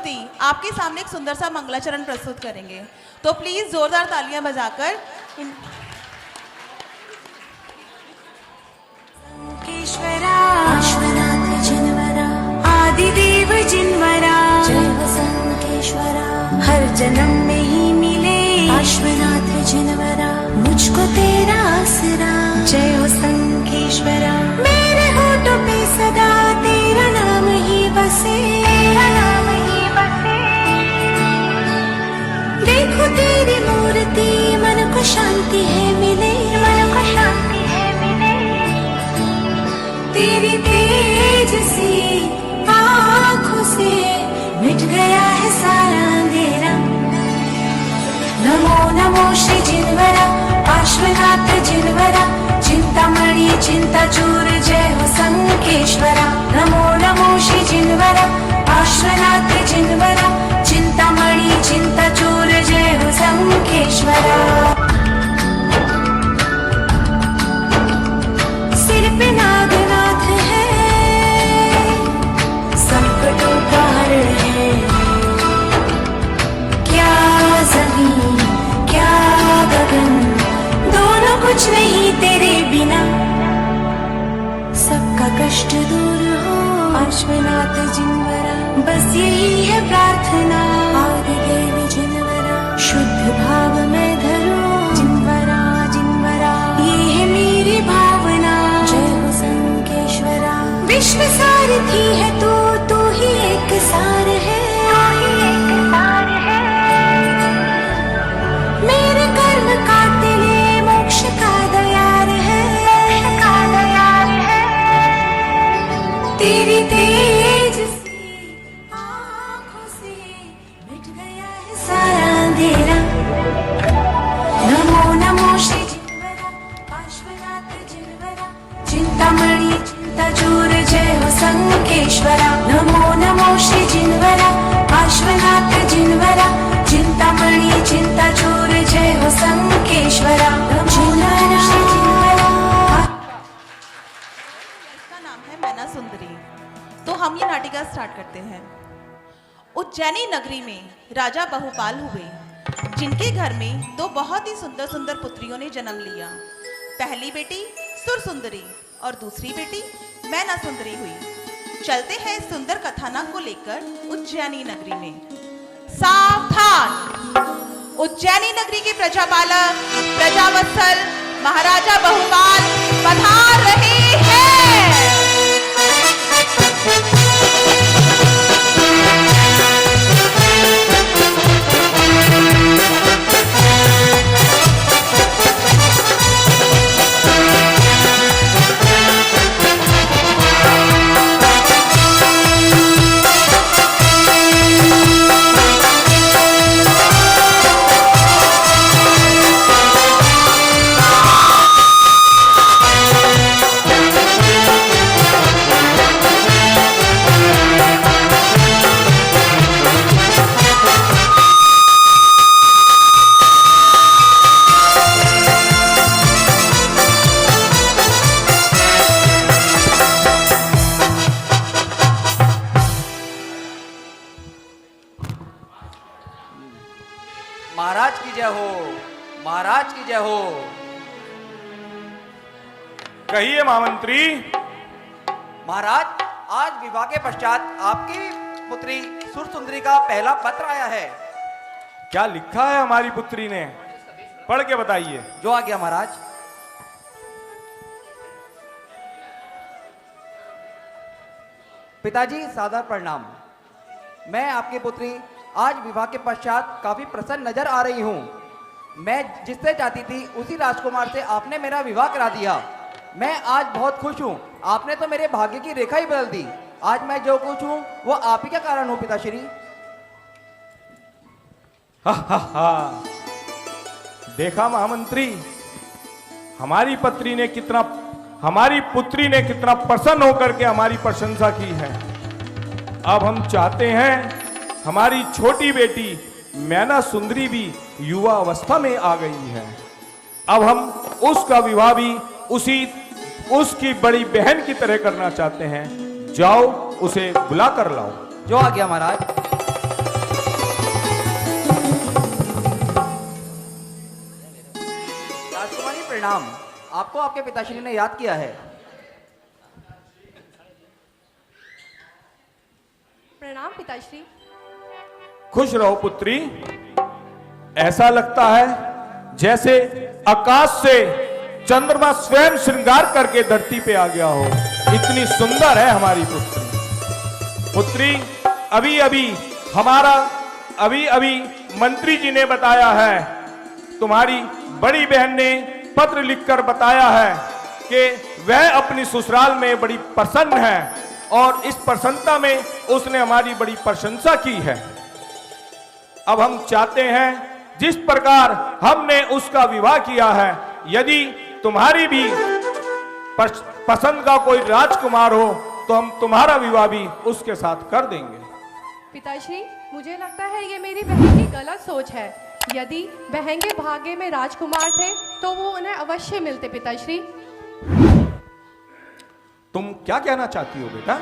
मूर्ति आपके सामने एक सुंदर सा मंगलाचरण प्रस्तुत करेंगे, तो प्लीज जोरदार तालियां बजाकर शंकेश्वरा विश्वनाथ जिनवरा आदिदेव जिनवरा जय हो शंकेश्वरा हर जन्म में ही मिले विश्वनाथ जिनवरा मुझको तेरा आसरा जय हो शंकेश्वरा मेरे होठों पे सदा तेरा नाम ही बसे तेरा नाम ही बसे देखो तेरी मूर्ति मन को शांति है मिले मन को शांति है मिले तेरी तेज सी आँखों से मिट गया है सारा अंधेरा नमो नमो श्री जिनवरा पार्श्वनाथ जिनवरा चिंतामणि चिंता चूर जय हो शंकेश्वरा नमो नमो श्री जिनवरा पार्श्वनाथ जिनवरा चिंतामणि चिंता चूर जय हो शंकेश्वरा सिर पे नागनाथ है संकटों का हरण है क्या जमीन क्या गगन दोनों कुछ नहीं तेरे बिना सबका कष्ट दूर हो पार्श्वनाथ जिनवरा बस यही है प्रार्थना आदिदेव जिनवरा शुद्ध भाव में धरो जिनवरा जिनवरा ये है मेरी भावना जय हो शंकेश्वरा विश्व सारथी है तू ही एक सार है मेरे कर्म काटे ले मोक्ष का दयार है तेरी तेज से आँखों से मिट गया है सारा अंधेरा नमो नमो श्री जिनवरा पार्श्वनाथ जिनवरा चिंतामणि चिंता चूर जय हो शंकेश्वरा नमो नमो श्री जिनवरा पार्श्वनाथ जिनवरा चिंतामणि चिंता चूर जय हो शंकेश्वरा नमो नमो श्री जिनवरा इसका नाम है मैना सुंदरी। तो हम ये नाटिका स्टार्ट करते हैं। उज्जैनी नगरी में राजा बहुपाल हुए, जिनके घर में दो बहुत ही सुंदर सुंदर पुत्रियों ने जन्म लिया। पहली बेटी सुरसुंदरी और दूसरी बेटी मैना सुंदरी हुई। चलते हैं इस सुंदर कथानक को लेकर उज्जैनी नगरी में। सावधान! उज्जैनी नगरी के प्रजापालक प्रजावत्सल महाराजा बहुपाल पधार रहे हैं। महाराज की जय हो, महाराज की जय हो। कहिए महामंत्री। महाराज, आज विवाह के पश्चात आपकी पुत्री सुरसुंदरी का पहला पत्र आया है। क्या लिखा है हमारी पुत्री ने? पढ़ के बताइए। जो आ गया महाराज। पिताजी सादर प्रणाम। मैं आपकी पुत्री आज विवाह के पश्चात काफी प्रसन्न नजर आ रही हूँ। मैं जिससे चाहती थी उसी राजकुमार से आपने मेरा विवाह करा दिया। मैं आज बहुत खुश हूँ। आपने तो मेरे भाग्य की रेखा ही बदल दी। आज मैं जो कुछ हूँ वो आप ही का कारण हूँ पिताश्री। हा। देखा महामंत्री, हमारी पुत्री ने कितना प्रसन्न होकर के हमारी प्रशंसा की है। अब हम चाहते हैं हमारी छोटी बेटी मैना सुंदरी भी युवा अवस्था में आ गई है। अब हम उसका विवाह भी उसकी बड़ी बहन की तरह करना चाहते हैं। जाओ उसे बुला कर लाओ। जो आ गया महाराज। प्रणाम। आपको आपके पिताश्री ने याद किया है। प्रणाम पिताश्री। खुश रहो पुत्री। ऐसा लगता है जैसे आकाश से चंद्रमा स्वयं श्रृंगार करके धरती पे आ गया हो। इतनी सुंदर है हमारी पुत्री। अभी अभी मंत्री जी ने बताया है, तुम्हारी बड़ी बहन ने पत्र लिखकर बताया है कि वह अपनी ससुराल में बड़ी प्रसन्न है और इस प्रसन्नता में उसने हमारी बड़ी प्रशंसा की है। अब हम चाहते हैं जिस प्रकार हमने उसका विवाह किया है, यदि तुम्हारी भी पसंद का कोई राजकुमार हो तो हम तुम्हारा विवाह भी उसके साथ कर देंगे। पिताश्री, मुझे लगता है ये मेरी बहन की गलत सोच है। यदि बहन के भाग्य में राजकुमार थे तो वो उन्हें अवश्य मिलते। पिताश्री, तुम क्या कहना चाहती हो बेटा?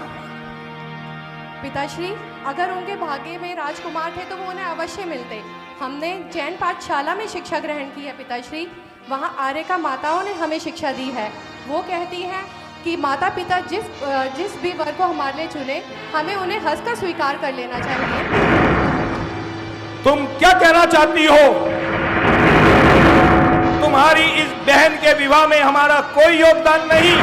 पिताश्री, अगर उनके भाग्य में राजकुमार थे तो वो उन्हें अवश्य मिलते। हमने जैन पाठशाला में शिक्षा ग्रहण की है पिताश्री। वहाँ आर्यका माताओं ने हमें शिक्षा दी है। वो कहती हैं कि माता पिता जिस भी वर को हमारे लिए चुने, हमें उन्हें हंसकर स्वीकार कर लेना चाहिए। तुम क्या कहना चाहती हो? तुम्हारी इस बहन के विवाह में हमारा कोई योगदान नहीं।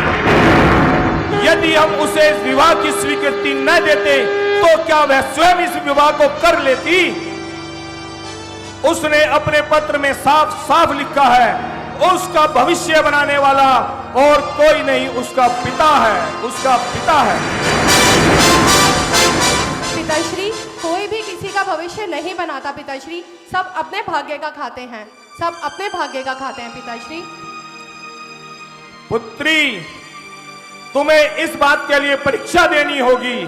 यदि हम उसे इस विवाह की स्वीकृति न देते तो क्या वह स्वयं इस विवाह को कर लेती? उसने अपने पत्र में साफ साफ लिखा है, उसका भविष्य बनाने वाला और कोई नहीं, उसका पिता है। पिताश्री, कोई भी किसी का भविष्य नहीं बनाता पिताश्री। सब अपने भाग्य का खाते हैं। पिताश्री। पुत्री, तुम्हें इस बात के लिए परीक्षा देनी होगी।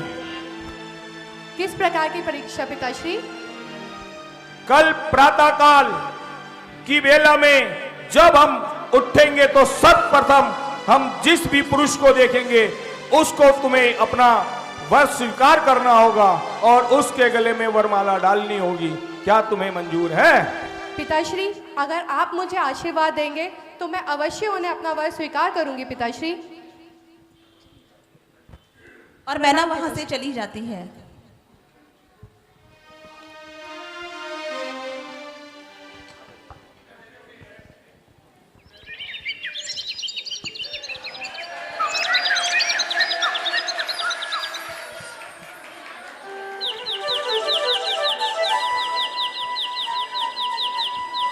किस प्रकार की परीक्षा पिताश्री? कल प्रातःकाल की वेला में जब हम उठेंगे तो सर्वप्रथम हम जिस भी पुरुष को देखेंगे उसको तुम्हें अपना वर स्वीकार करना होगा और उसके गले में वरमाला डालनी होगी। क्या तुम्हें मंजूर है? पिताश्री, अगर आप मुझे आशीर्वाद देंगे तो मैं अवश्य उन्हें अपना वर स्वीकार करूंगी पिताश्री। और मैना वहां से चली जाती है।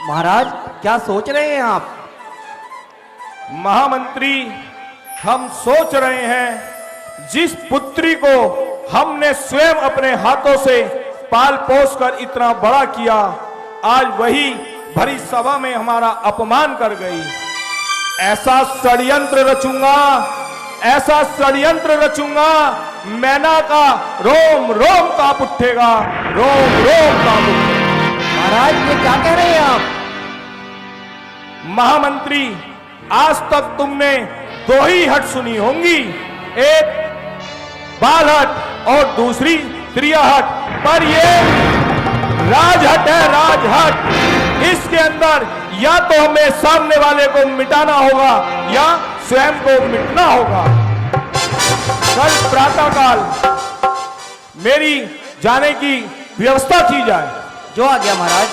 महाराज, क्या सोच रहे हैं आप? महामंत्री, हम सोच रहे हैं जिस पुत्री को हमने स्वयं अपने हाथों से पाल पोस कर इतना बड़ा किया, आज वही भरी सभा में हमारा अपमान कर गई। ऐसा षड्यंत्र रचूंगा, मैना का रोम रोम कांप उठेगा। महाराज, ये क्या कह रहे हैं आप? महामंत्री, आज तक तुमने दो ही हट सुनी होंगी, एक बाल हट और दूसरी त्रिया हट, पर ये राजहट है, राजहट। इसके अंदर या तो हमें सामने वाले को मिटाना होगा या स्वयं को मिटना होगा। कल प्रातःकाल मेरी जाने की व्यवस्था की जाए। जो आ गया महाराज।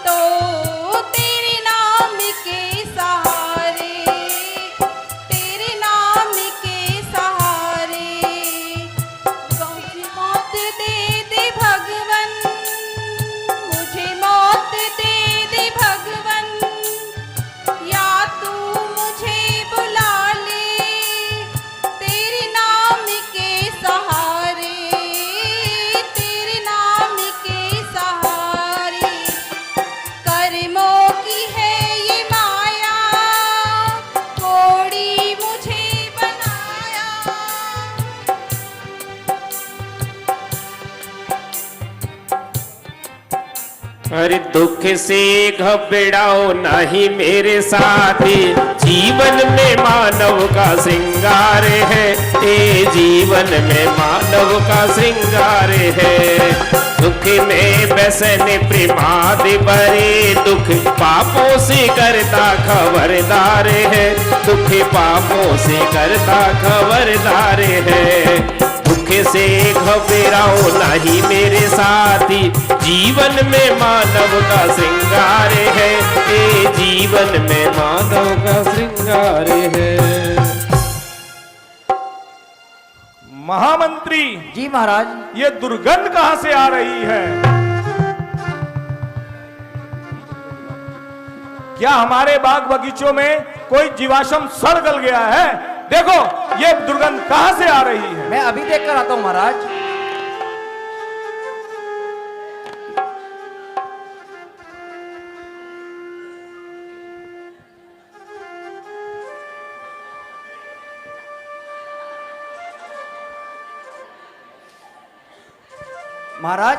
तो अरे दुख से घबराओ नहीं मेरे साथी, जीवन में मानव का श्रृंगार है, ये जीवन में मानव का श्रृंगार है। दुख में व्यसन प्रमाद बरे, दुख पापों से करता खबरदार है, दुख पापों से करता खबरदार है। दुख से घबराओ नहीं मेरे साथी, जीवन में मानव का श्रृंगार है, ये जीवन में मानव का श्रृंगार है। महामंत्री जी महाराज। ये दुर्गंध कहां से आ रही है? क्या हमारे बाग बगीचों में कोई जीवाश्म सड़ गल गया है? देखो ये दुर्गंध कहां से आ रही है। मैं अभी देख कर आता हूं महाराज। महाराज,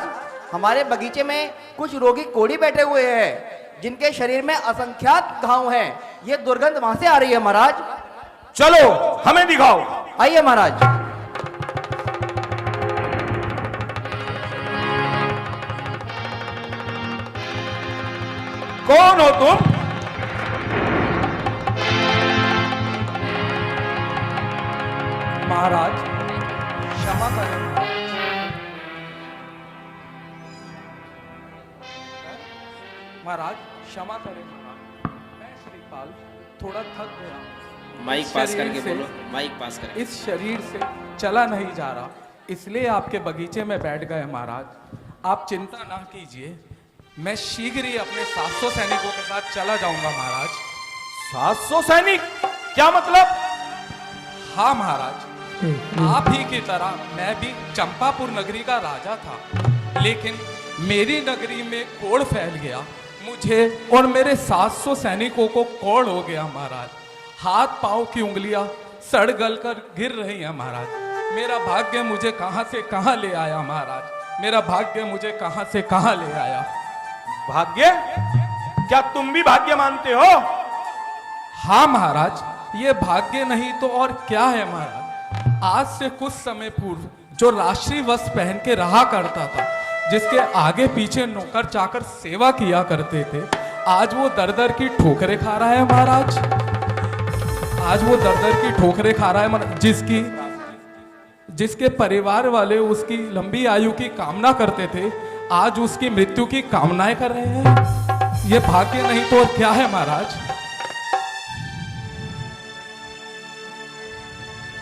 हमारे बगीचे में कुछ रोगी कोढ़ी बैठे हुए हैं, जिनके शरीर में असंख्यात घाव हैं। ये दुर्गंध वहां से आ रही है महाराज। चलो हमें दिखाओ। आइए महाराज। कौन हो तुम? महाराज क्षमा करें। महाराज क्षमा करें। मैं श्रीपाल थोड़ा थक गया। माइक इस पास शरीर करके से- बोलो, माइक पास करके। इस शरीर से चला नहीं जा रहा, इसलिए आपके बगीचे में बैठ गए महाराज। आप चिंता ना कीजिए, मैं शीघ्र ही अपने 700 सैनिकों के साथ चला जाऊंगा महाराज। 700 सैनिक? क्या मतलब? हाँ महाराज, आप ही की तरह मैं भी चंपापुर नगरी का राजा था, लेकिन मेरी नगरी में कोढ़ फैल गया। मुझे और मेरे 700 सैनिकों को कोढ़ हो गया महाराज। हाथ पांव की उंगलियां सड़ गल कर गिर रही हैं महाराज। मेरा भाग्य मुझे कहां से कहां ले आया महाराज। मेरा भाग्य मुझे कहां से कहां ले आया। भाग्य? क्या तुम भी भाग्य मानते हो? हाँ महाराज, ये भाग्य नहीं तो और क्या है महाराज। आज से कुछ समय पूर्व जो राष्ट्रीय वस्त्र पहन के रहा करता था, जिसके आगे पीछे नौकर चाकर सेवा किया करते थे, आज वो दर दर की ठोकरें खा रहा है महाराज। आज वो दर दर की ठोकरें खा रहा है महाराज। जिसके परिवार वाले उसकी लंबी आयु की कामना करते थे, आज उसकी मृत्यु की कामनाएं कर रहे हैं। ये भाग्य नहीं तो और क्या है महाराज।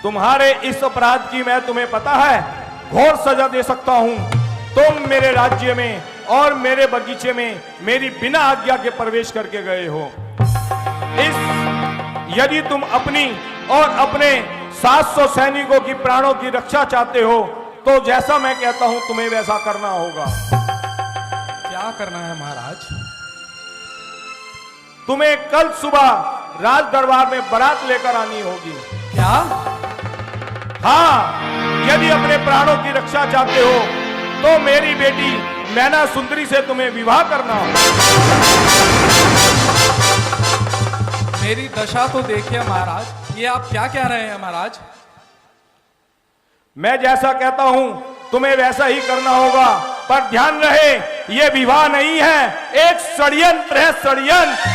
तुम्हारे इस अपराध की मैं तुम्हें पता है घोर सजा दे सकता हूं। तुम मेरे राज्य में और मेरे बगीचे में मेरी बिना आज्ञा के प्रवेश करके गए हो। यदि तुम अपनी और अपने 700 सैनिकों की प्राणों की रक्षा चाहते हो, तो जैसा मैं कहता हूं तुम्हें वैसा करना होगा। क्या करना है महाराज? तुम्हें कल सुबह राज दरबार में बारात लेकर आनी होगी। क्या? हाँ, यदि अपने प्राणों की रक्षा चाहते हो तो मेरी बेटी मैना सुंदरी से तुम्हें विवाह करना होगा। मेरी दशा तो देखिए महाराज, ये आप क्या कह रहे हैं महाराज? मैं जैसा कहता हूं तुम्हें वैसा ही करना होगा, पर ध्यान रहे ये विवाह नहीं है, एक षड्यंत्र है, षड्यंत्र।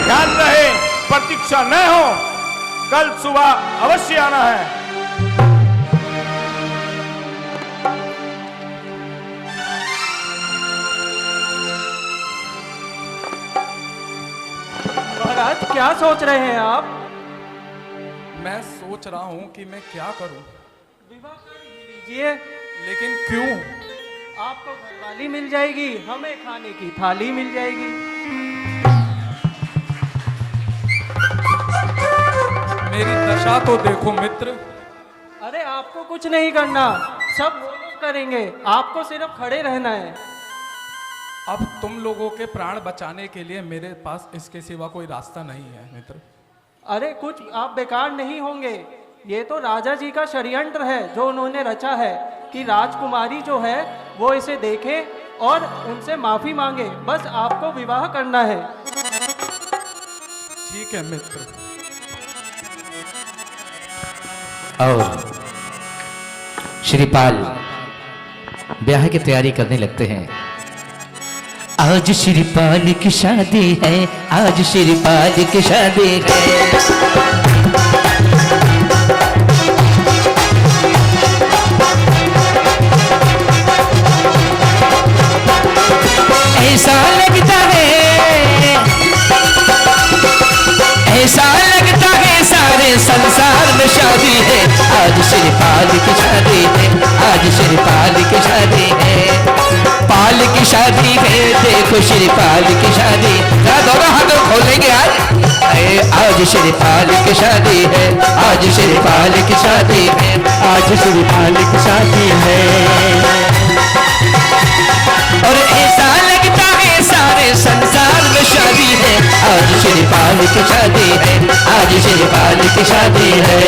ध्यान रहे, प्रतीक्षा न हो, कल सुबह अवश्य आना है। महाराज क्या सोच रहे हैं आप? मैं सोच रहा हूं कि मैं क्या करूं, विवाह कर ही लीजिए। लेकिन क्यों? आपको घरवाली मिल जाएगी, हमें खाने की थाली मिल जाएगी। मेरी दशा तो देखो मित्र। अरे आपको कुछ नहीं करना, सब वो लोग करेंगे, आपको सिर्फ खड़े रहना है। अब तुम लोगों के प्राण बचाने के लिए मेरे पास इसके सिवा कोई रास्ता नहीं है मित्र। अरे कुछ आप बेकार नहीं होंगे, ये तो राजा जी का षड्यंत्र है जो उन्होंने रचा है कि राजकुमारी जो है वो इसे देखे और उनसे माफी मांगे। बस आपको विवाह करना है। ठीक है मित्र। और श्रीपाल ब्याह की तैयारी करने लगते हैं। आज श्रीपाल की शादी है, आज श्रीपाल की शादी है। ऐसा लगता है, ऐसा लगता है सारे संसार में शादी है। आज श्रीपाल की शादी है, आज श्रीपाल की शादी है। पाल की शादी है, देखो श्रीपाल की शादी। दोनों हाथों खोलेंगे आज श्रीपाल की शादी है, आज श्रीपाल की शादी है, आज श्रीपाल की शादी है। और ऐसा लगता है सारे संसार में शादी है। आज श्रीपाल की शादी है, आज श्रीपाल की शादी है।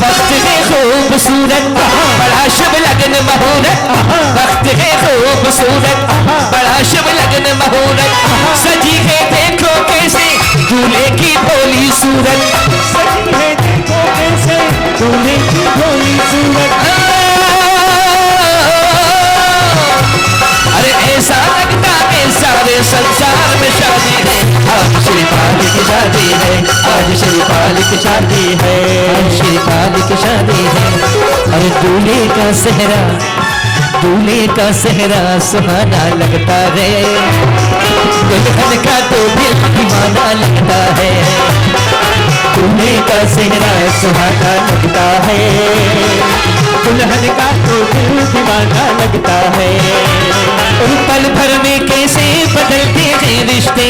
वक्त है खूबसूरत बड़ा शुभ लगन मुहूर्त, वक्त है खूबसूरत बड़ा शुभ लगन मुहूर्त। सजी है देखो कैसे दूल्हे की भोली सूरत, सजी है देखो कैसे दूल्हे की भोली सूरत। अरे ऐसा लगता है सारे संसार में शादी है। आज श्रीपाल की शादी है, आज श्रीपाल की शादी है, आज श्रीपाल की शादी है। अरे दूल्हे का सेहरा, दूल्हे का सेहरा सुहाना लगता है। दुल्हन का तो दिल दीवाना लगता है। दूल्हे का सेहरा सुहाना लगता है, दुल्हन का तो दिल दीवाना लगता है। और पल भर में कैसे बदलते हैं रिश्ते,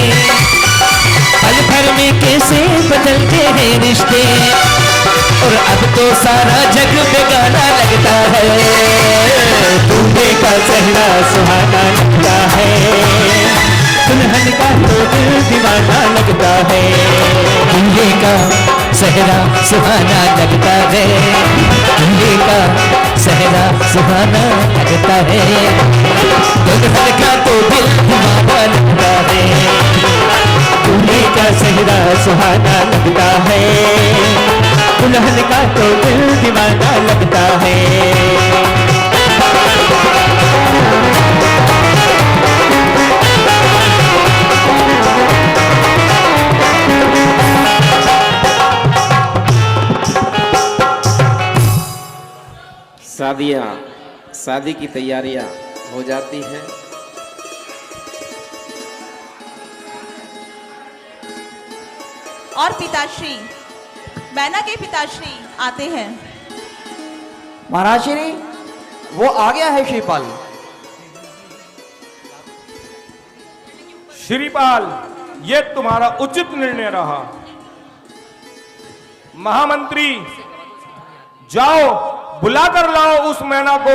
पल भर में कैसे बदलते हैं रिश्ते। और अब तो सारा जग बेगाना लगता है। दूल्हे का चेहरा सुहाना लगता है, दुल्हन का तो दिल दीवाना लगता है। दूल्हे का चेहरा सुहाना लगता है, दूल्हे का चेहरा सुहाना लगता है। दुल्हन का तो दिल दीवाना लगता है। दूल्हे का चेहरा सुहाना लगता है, दुल्हन का तो दिल दीवाना लगता है। शादी की तैयारियां हो जाती हैं। और पिताश्री, मैना के पिताश्री आते हैं। महाराज श्री, वो आ गया है श्रीपाल। श्रीपाल, ये तुम्हारा उचित निर्णय रहा। महामंत्री, जाओ बुला कर लाओ उस मैना को।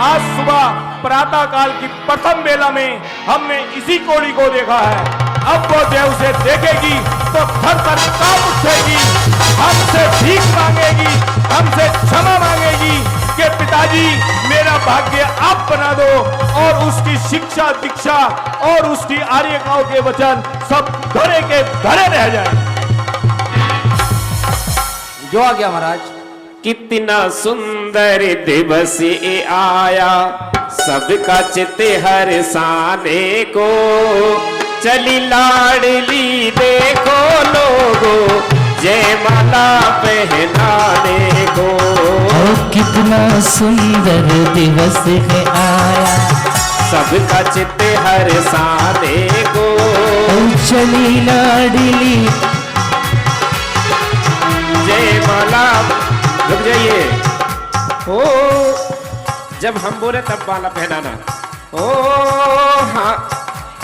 आज सुबह प्रातः काल की प्रथम बेला में हमने इसी कोड़ी को देखा है। अब वो देव उसे देखेगी तो थर थर कांप उठेगी, हमसे भीख मांगेगी, हमसे क्षमा मांगेगी कि पिताजी मेरा भाग्य आप बना दो। और उसकी शिक्षा दीक्षा और उसकी आर्यकाओं के वचन सब धरे के धरे रह जाए। जो आ गया महाराज। कितना सुंदर दिवस ये आया, सबका चित्त हर्षाने को। चली लाडली देखो लोगो, जयमाला पहनाने को। कितना सुंदर दिवस है आया, सबका चित्त हर्षाने को। चली लाडली जयमाला। रुक जाइए। ओ, जब हम बोले तब माला पहनाना। ओ हाँ,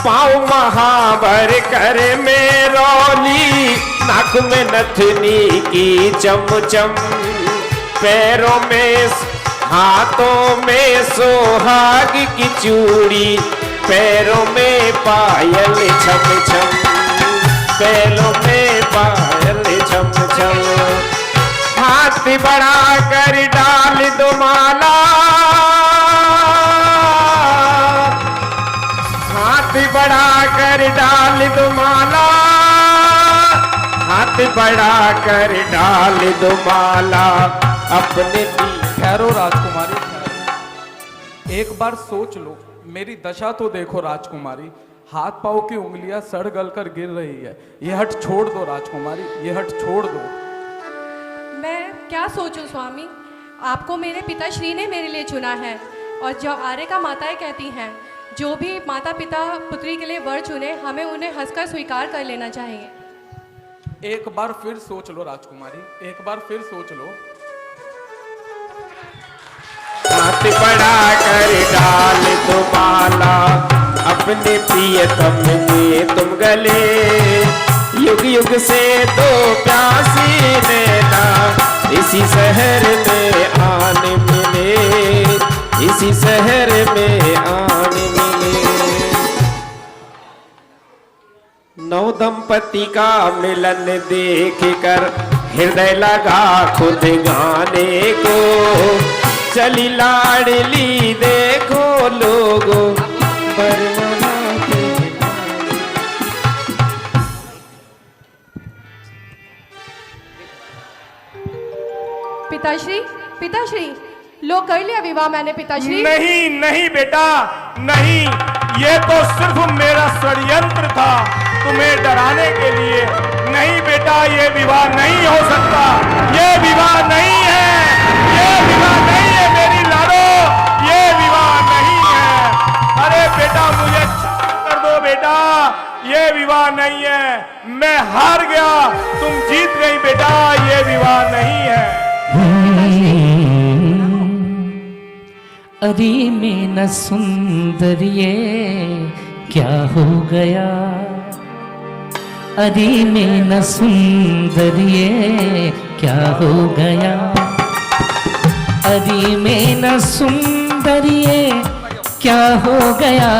पाँव महावर कर में रौली, नाक में नथनी की चमचम, पैरों में हाथों में सोहाग की चूड़ी, पैरों में पायल छम छम, पैरों में पायल छम छम। हाथ बढ़ा कर डाल दो माला, हाथ बढ़ा कर डाल दो माला, हाथ बढ़ा कर डाल दो माला अपने ठहरो राजकुमारी, ठहरो। एक बार सोच लो, मेरी दशा तो देखो राजकुमारी, हाथ पांव की उंगलियां सड़ गल कर गिर रही है। ये हट छोड़ दो राजकुमारी, ये हट छोड़ दो। मैं क्या सोचूं स्वामी, आपको मेरे पिताश्री ने मेरे लिए चुना है, और जो आर्य का माताएं कहती हैं, जो भी माता पिता पुत्री के लिए वर चुने, हमें उन्हें हंसकर स्वीकार कर लेना चाहिए। एक बार फिर सोच लो राजकुमारी, एक बार फिर सोच लो। हाथ बढ़ा कर डाल दो माला अपने प्रियतम के तुम गले, युग युग से दो प्यासी नैना इसी शहर में आन मिले, इसी शहर में आन मिले। नौ दंपति का मिलन देख कर हृदय लगा खुद गाने को, चली लाडली देखो लोगों बरमना के। पिताश्री, पिताश्री, लो कर लिया विवाह मैंने पिताश्री। नहीं नहीं बेटा नहीं, ये तो सिर्फ मेरा षड्यंत्र था तुम्हें डराने के लिए। नहीं बेटा, ये विवाह नहीं हो सकता, ये विवाह नहीं है, ये विवाह नहीं है मेरी लाडो, ये विवाह नहीं है। अरे बेटा मुझे क्षमा कर दो बेटा, ये विवाह नहीं है, मैं हार गया, तुम जीत गई बेटा, ये विवाह नहीं है। अरे में न सुंदरिये क्या हो गया, अरे में न सुंदरिये क्या हो गया, अरे में न सुंदरिये क्या हो गया,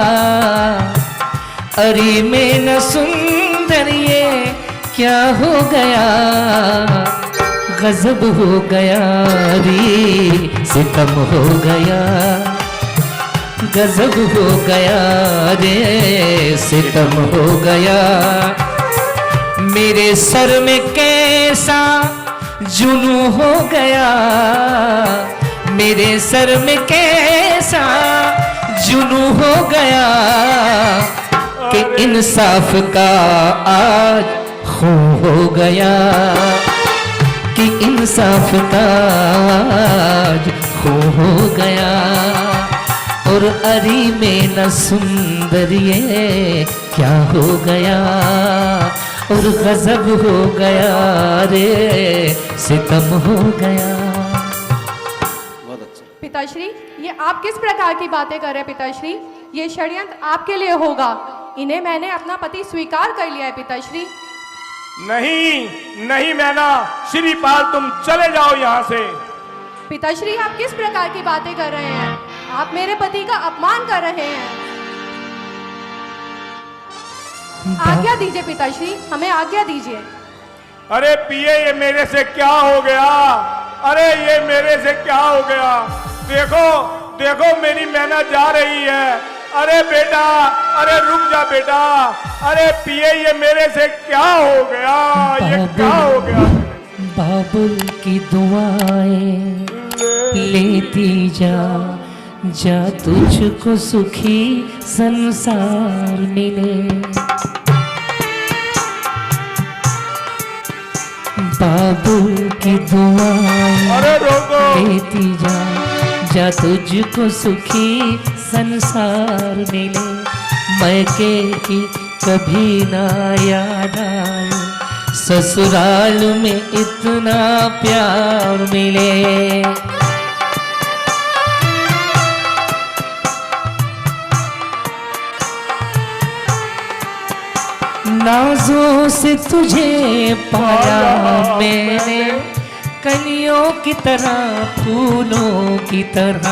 अरे में न सुंदरिये क्या हो गया, गजब हो गया रे सितम हो गया, गजब हो गया रे सितम हो गया। मेरे सर में कैसा जुनू हो गया, मेरे सर में कैसा जुनू हो गया, कि इंसाफ का आज खो हो गया, कि इंसाफ का आज खो हो गया। और अरी में न सुंदरिये क्या हो गया, और गजब हो गया रे सितम हो गया। पिताश्री, ये आप किस प्रकार की बातें कर रहे हैं पिताश्री? ये षड्यंत्र आपके लिए होगा, इन्हें मैंने अपना पति स्वीकार कर लिया है पिताश्री। नहीं नहीं मैना, श्रीपाल तुम चले जाओ यहाँ से। पिताश्री, आप किस प्रकार की बातें कर रहे हैं? आप मेरे पति का अपमान कर रहे हैं। आज्ञा दीजिए पिताश्री, हमें आज्ञा दीजिए। अरे पिए, ये मेरे से क्या हो गया, अरे ये मेरे से क्या हो गया, देखो देखो मेरी मैना जा रही है। अरे बेटा, अरे रुक जा बेटा, अरे पिए ये मेरे से क्या हो गया, ये क्या हो गया। बाबुल की दुआएं लेती जा, जा तुझको सुखी संसार मिले। बाबुल की दुआएं लेती जा, जा तुझको सुखी संसार मिले। मैके की कभी ना याद आए, ससुराल में इतना प्यार मिले। नाजों से तुझे पाया मैंने, कलियों की तरह फूलों की तरह,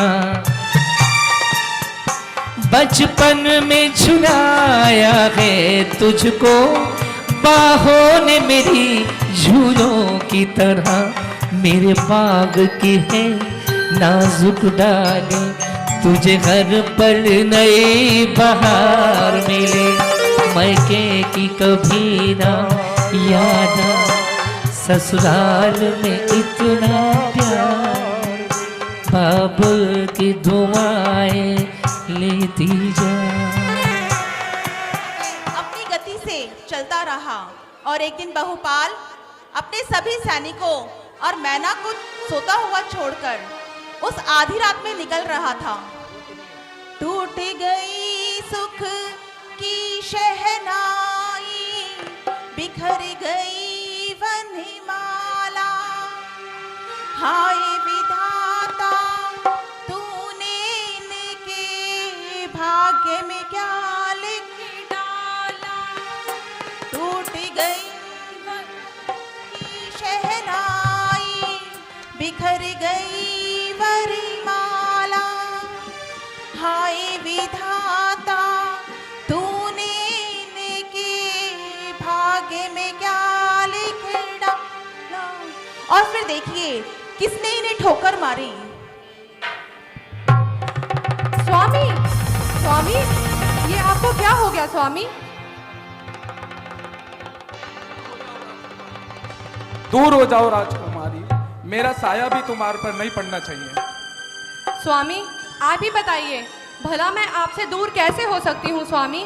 बचपन में झुलाया है तुझको बाहों ने मेरी झूलों की तरह। मेरे बाग की है नाजुक डाली तुझे हर पल नई बहार मिले। मैके की कभी ना याद ससुराल में इतना प्यार। बाबुल की दुआएं लेती जा। अपनी गति से चलता रहा और एक दिन बहुपाल अपने सभी सैनिकों और मैना को सोता हुआ छोड़कर उस आधी रात में निकल रहा था। टूट गई सुख की शहनाई, बिखर गई वनमाला। हाय विधाता तूने इनके भाग्य में क्या लिख डाला। टूट गई की शहनाई, बिखर गई वरमाला। हाय विधाता तूने इनके भाग्य में क्या लिख डाला। और फिर देखिए किसने इन्हें ठोकर मारी। स्वामी, स्वामी, ये आपको क्या हो गया स्वामी? दूर हो जाओ राजकुमारी, मेरा साया भी तुम्हारे पर नहीं पड़ना चाहिए। स्वामी आप ही बताइए, भला मैं आपसे दूर कैसे हो सकती हूँ स्वामी?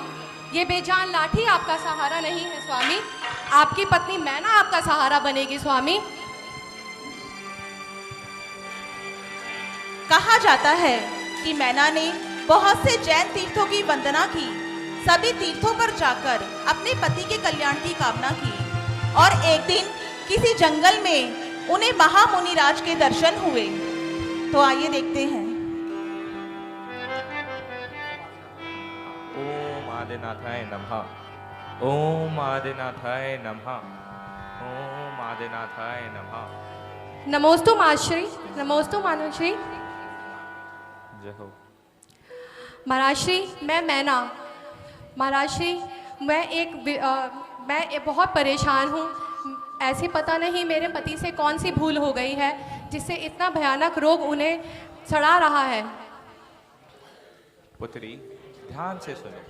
ये बेजान लाठी आपका सहारा नहीं है स्वामी। आपकी पत्नी मैना आपका सहारा बनेगी स्वामी। कहा जाता है कि मैना ने बहुत से जैन तीर्थों की वंदना की, सभी तीर्थों पर जाकर अपने पति के कल्याण की कामना की और एक दिन किसी जंगल में उन्हें महामुनि राज के दर्शन हुए। तो आइए देखते हैं। ओम आदिनाथाय नमः। ओम आदिनाथाय नमः। ओम आदिनाथाय नमः। नमोस्तु माश्री, नमोस्तु मानुश्री। जय हो। महाराज श्री, मैं मैना। महाराज श्री, मैं बहुत परेशान हूँ। ऐसे पता नहीं मेरे पति से कौन सी भूल हो गई है जिससे इतना भयानक रोग उन्हें सड़ा रहा है। पुत्री ध्यान से सुनो।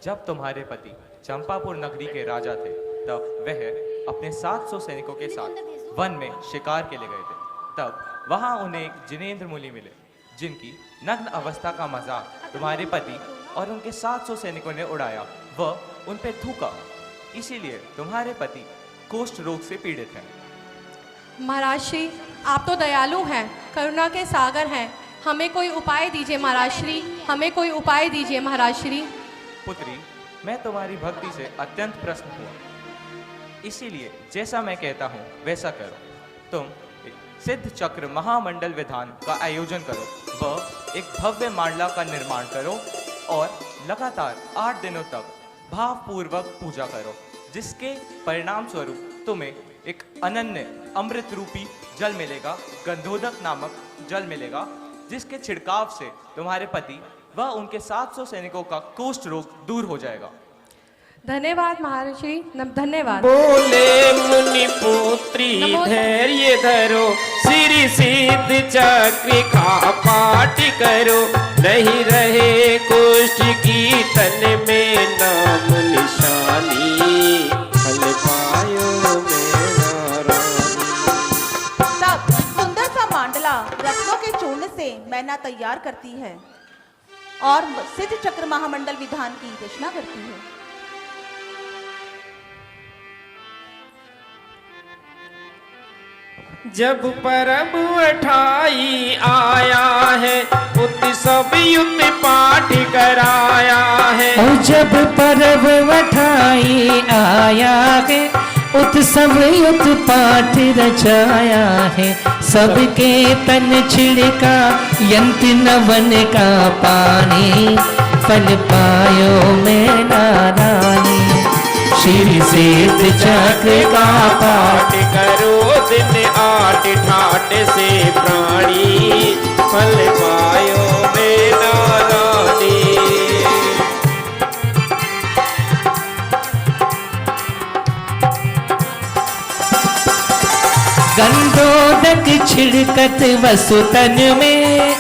जब तुम्हारे पति चंपापुर नगरी के राजा थे तब वह अपने 700 सैनिकों के साथ वन में शिकार के लिए गए थे। तब वहां उन्हें एक जिनेंद्र मुनि मिले जिनकी नग्न अवस्था का मजाक तुम्हारे पति और उनके 700 सैनिकों ने उड़ाया। वह उन पे थूका, इसीलिए तुम्हारे पति कोष्ठ रोग से पीड़ित हैं। महाराज श्री, आप तो दयालु हैं, करुणा के सागर हैं। हमें कोई उपाय दीजिए महाराज श्री, हमें कोई उपाय दीजिए महाराज श्री। पुत्री मैं तुम्हारी भक्ति से अत्यंत प्रसन्न हुआ, इसीलिए जैसा मैं कहता हूँ वैसा करो। तुम सिद्ध चक्र महामंडल विधान का आयोजन करो, वह एक भव्य मांडला का निर्माण करो और लगातार 8 दिनों तक भावपूर्वक पूजा करो, जिसके परिणाम स्वरूप तुम्हें एक अनन्य अमृत रूपी जल मिलेगा, गंधोदक नामक जल मिलेगा, जिसके छिड़काव से तुम्हारे पति व उनके 700 सैनिकों का कुष्ठ रोग दूर हो जाएगा। धन्यवाद महर्षि, धन्यवाद। बोले मुनि पुत्री धैर्य धरो, सिरि सिद्ध चक्र का पाठ करो, नहीं रहे कुष्ठ की तन में नाम निशानी, फल पायो मेरा रानी। तब सुंदर सा मांडला रत्नों के चूर्ण से मैना तैयार करती है और सिद्ध चक्र महामंडल विधान की रचना करती है। जब परब उठाई आया है, उत्सव युद्ध पाठ कराया है। और जब पर्व वठाई आया है, उत्सव युद्ध पाठ रचाया है। सबके तन छिड़का यंत्र नवन का पानी, फल पायो मैना रानी। श्री सिद्ध चक्र का पाठ करो दिन 8 ठाट से प्राणी, फल पायो मैना रानी। गंधोदक छिड़कत वसुतन में,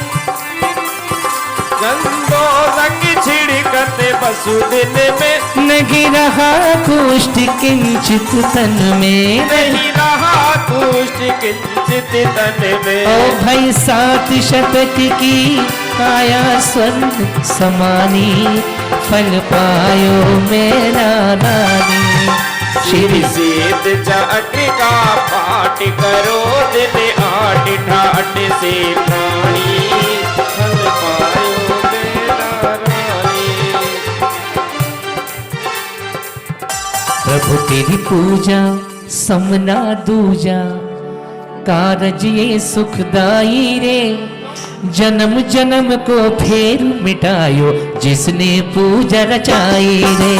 गंधोदक छिड़कत वसुदिन में, नहीं रहा कुष्ठ किंचित तन में। नहीं रहा कुष्ठ किंचित तन में। ओ भाई 7 शतक की काया स्वर्ण समानी, फल पायो मेरा नानी। श्री सिद्ध जाट का पाठ करो दिन 8 ठाट से प्राणी, फल पायो मेरा रानी। प्रभु तेरी पूजा समना दूजा, कारज ये सुखदाई रे। जन्म जन्म को फेर मिटायो, जिसने पूजा रचाई रे।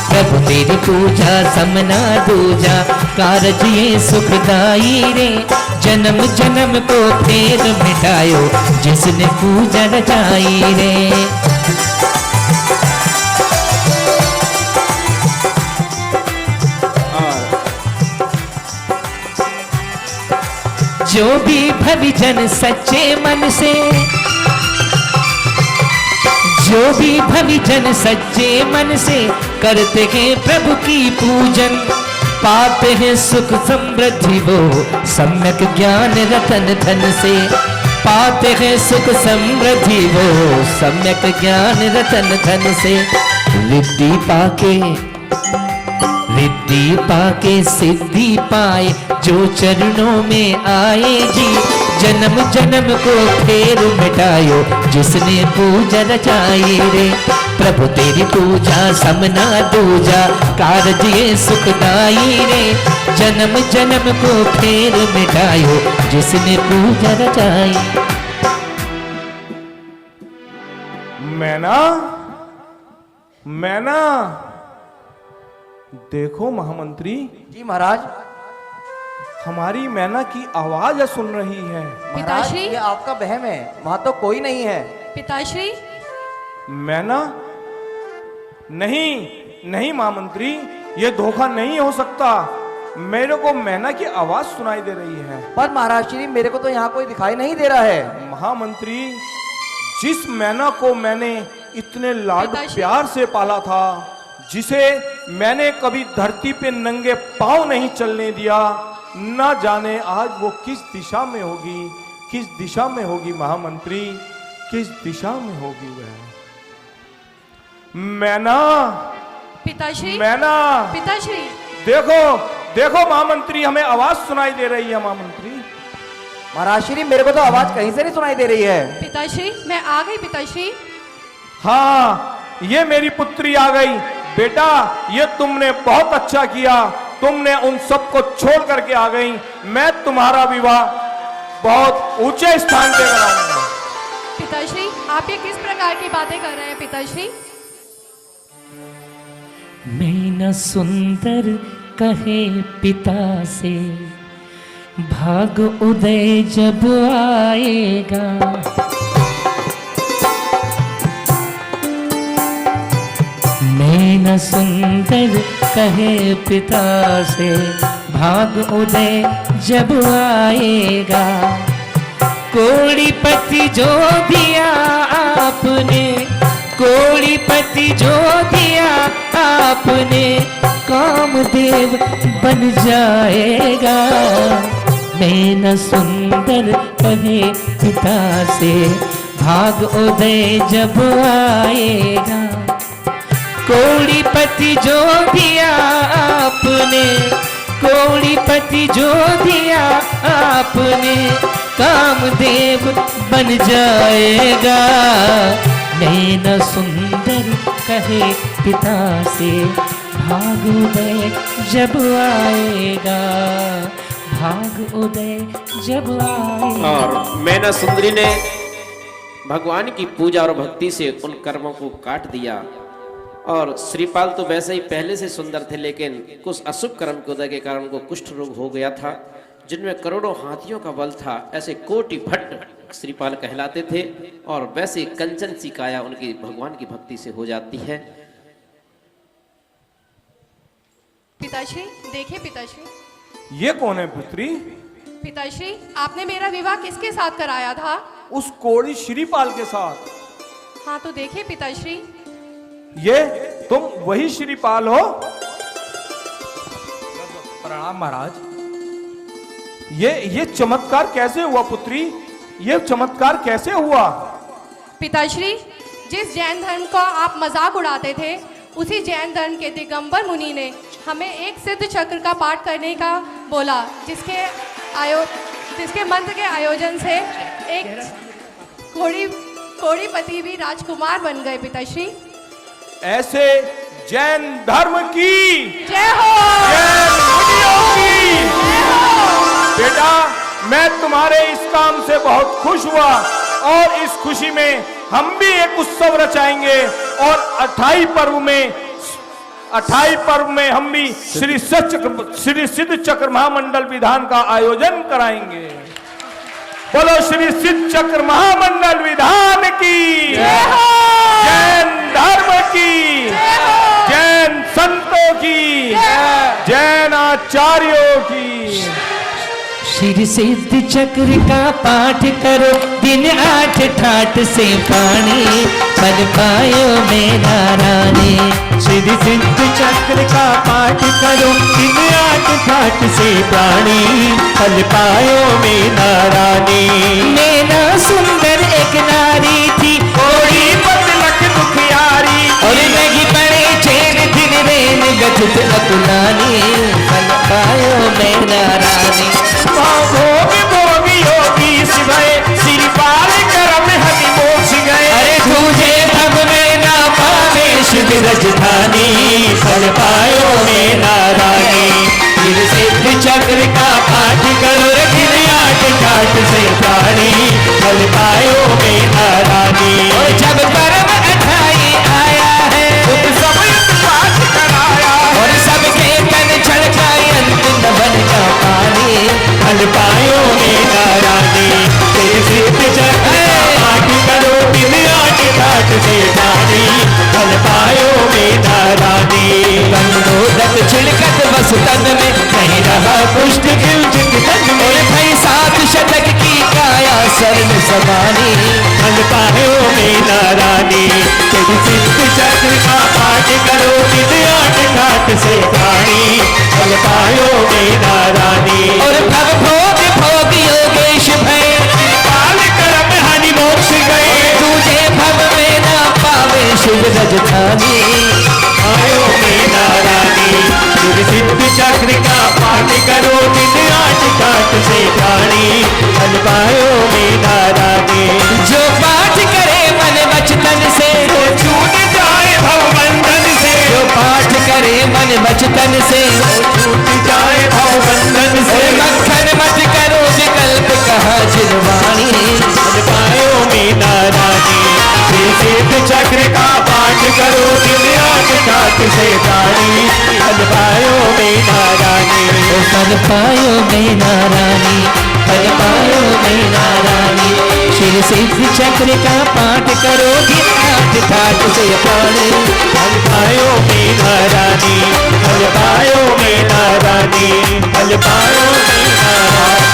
प्रभु तेरी पूजा समना दूजा, कारज ये सुखदाई रे। जन्म जन्म को फेर मिटायो, जिसने पूजा रचाई रे। जो भी भविजन सच्चे मन से, जो भी भविजन सच्चे मन से करते हैं प्रभु की पूजन, पाते हैं सुख समृद्धि वो सम्यक ज्ञान रतन धन से। पाते हैं सुख समृद्धि वो सम्यक ज्ञान रतन धन से। रिद्धि पाके सिद्धि पाए, जो चरणों में आए जी। जन्म जन्म को फेर मिटायो, जिसने पूजा रचाई रे। प्रभु तेरी पूजा समना दूजा, कारज ये सुखदाई रे। जन्म जन्म को फेर मिटायो, जिसने पूजा रचाई। मैना, मैना, देखो महामंत्री। जी महाराज। हमारी मैना की आवाज सुन रही है। महाराज पिताश्री। ये आपका वहम है, वहां तो कोई नहीं है। पिताश्री। मैना? नहीं नहीं महामंत्री, ये धोखा नहीं हो सकता। मेरे को मैना की आवाज सुनाई दे रही है। पर महाराज श्री, मेरे को तो यहाँ कोई दिखाई नहीं दे रहा है। महामंत्री, जिस मैना को मैंने इतने लाड पिताश्री। प्यार से पाला था, जिसे मैंने कभी धरती पे नंगे पांव नहीं चलने दिया, ना जाने आज वो किस दिशा में होगी, किस दिशा में होगी महामंत्री, किस दिशा में होगी वह। मैना, पिताश्री। मैना, पिताश्री। देखो देखो महामंत्री, हमें आवाज सुनाई दे रही है महामंत्री। महाराज श्री, मेरे को तो आवाज कहीं से नहीं सुनाई दे रही है। पिताश्री, मैं आ गई पिताश्री। हाँ, ये मेरी पुत्री आ गई। बेटा, ये तुमने बहुत अच्छा किया, तुमने उन सबको छोड़ करके आ गई। मैं तुम्हारा विवाह बहुत ऊंचे स्थान पे कराऊंगा। पिताश्री, आप ये किस प्रकार की बातें कर रहे हैं पिताश्री? मैं न सुंदर कहे पिता से, भाग उदय जब आएगा। मैं न सुंदर कहे पिता से, भाग उदय जब आएगा। कोड़ीपति जो दिया आपने, कोड़ीपति जो दिया आपने, कामदेव बन जाएगा। मैं न सुंदर कहे पिता से, भाग उदय जब आएगा। कोड़ीपति जो दिया आपने, कोड़ीपति जो दिया आपने, कामदेव बन जाएगा। मैं न सुंदर कहे पिता से, भाग उदय जब आएगा। भाग उदय जब आएगा। और मैना सुंदरी ने भगवान की पूजा और भक्ति से उन कर्मों को काट दिया। और श्रीपाल तो वैसे ही पहले से सुंदर थे, लेकिन कुछ अशुभ कर्म के उदय के कारण उनको कुष्ठ रोग हो गया था, जिनमें करोड़ों हाथियों का बल था। ऐसे कोटि भट्ट श्रीपाल कहलाते थे। और वैसे कंचन सी काया उनकी भगवान की भक्ति से हो जाती है। पिताश्री, देखिए पिताश्री। ये कौन है पुत्री? पिताश्री, आपने मेरा विवाह किसके साथ कराया था? उस कोड़ी श्रीपाल के साथ। हाँ तो देखिए पिताश्री। ये तुम वही श्रीपाल हो? प्रणाम महाराज। ये चमत्कार कैसे हुआ पुत्री? ये चमत्कार कैसे हुआ? पिताश्री, जिस जैन धर्म का आप मजाक उड़ाते थे, उसी जैन धर्म के दिगंबर मुनि ने हमें एक सिद्ध चक्र का पाठ करने का बोला, जिसके मंत्र के आयोजन से एक कोड़ीपति भी राजकुमार बन गए। पिताश्री, ऐसे जैन धर्म की जय हो। जैन मुनियों की जय हो। बेटा, मैं तुम्हारे इस काम से बहुत खुश हुआ और इस खुशी में हम भी एक उत्सव रचाएंगे और 28 पर्व में हम भी श्री सिद्ध चक्र महामंडल विधान का आयोजन कराएंगे। बोलो श्री सिद्ध चक्र महामंडल विधान की जय हो। जैन धर्म की जय हो। जैन संतों की जैन आचार्यों की। श्री सिद्ध चक्र का पाठ करो, दिन 8 ठाट से पानी पल पायो मेरा रानी। श्री सिद्ध चक्र का पाठ करो, दिन 8 ठाट से पानी पल पायो मेरा रानी। मेरा सुंदर एक नारी थी, कोड़ी पतलक दुखियारी, और लगी बड़े चेर दिन रेन गठित अकुलानी पल पायो मेरा रानी। भोग भोग योगी शिवाय श्रीपाल करम हरि मोक्ष गए। अरे तुझे भव में ना पावे शिव राजधानी पल पायो मेरा रानी। फिर सिद्ध चक्र का पाठ करो, रखिन 8 ठाट से प्राणी पल पायो मेरा रानी। और जब परम 28 आया है, सब पाठ कराया, और सबके तन छलकाए अंत बन का पानी पल पायो मेरा रानी। तेरे सिद्ध चक्र का पाठ करो, दिन 8 ठाट से प्राणी पल पायो मेरा रानी। कंदोदक छिलकत बस तन में, नहीं रहा पुष्ट खिलचित तन में। भई 7 शतक की काया शरण समानी पल पायो मेरा रानी। तेरे सिद्ध चक्र का पाठ करो, दिन 8 ठाट से प्राणी पल पायो मेरा रानी। और भव भोग भोग योगेश भय श्रीपाल करम हरि मोक्ष गए। तुझे भव में ना पावे शिव राजधानी आयो मेरा रानी। फिर सिद्ध चक्र का पाठ करो, दिन 8 ठाट से प्राणी पल पायो मेरा रानी। जो पाठ करे मन वचन से, तो छूट जाए भवबंधन से, जो पाठ करे मन वचन से, छूट जाए भवबंधन से। मक्खन मत करो विकल्प कहा जिनवाणी पल पायो मेरा रानी। फिर सिद्ध चक्र का पाठ करो, दिन 8 ठाट से प्राणी पल पायो मेरा रानी। पल पायो मेरा रानी, पल पायो मेरा रानी। श्री सिद्ध चक्र का पाठ करो, दिन 8 ठाट से प्राणी पल पायो मेरा रानी। पल पायो मेरा रानी, पल पायो मेरा रानी।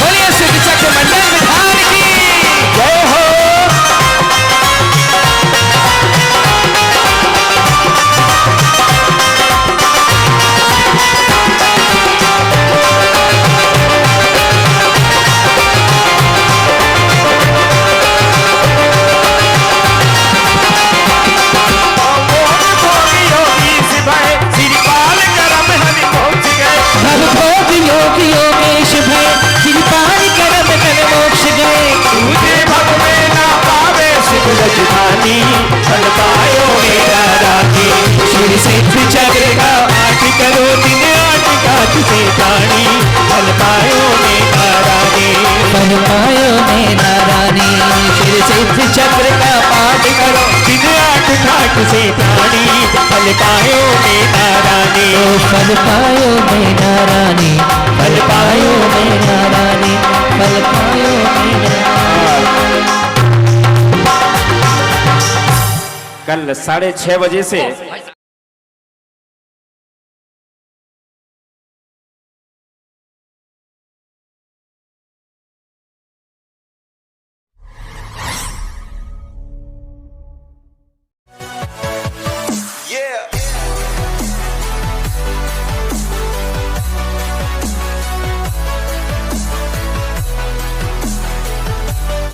बोलिए सिद्ध चक्र मंडल विधान की जय हो। भव भोग योग योगेश भय श्रीपाल करम तन मोक्ष गए। तुझे भव में ना पावे शिव राजधानी पल पायो मेरा रानी। श्री सिद्ध चक्र का पाठ करो, दिन 8 ठाट से प्राणी पल पायो मेरा रानी। पल पायो मेरा रानी। श्री सिद्ध चक्र का पाठ करो, दिन 8 ठाट से प्राणी, फल पायो मैना रानी, फल पायो मैना रानी, फल पायो मैना रानी, फल पायो मैना रानी। कल 6:30 बजे से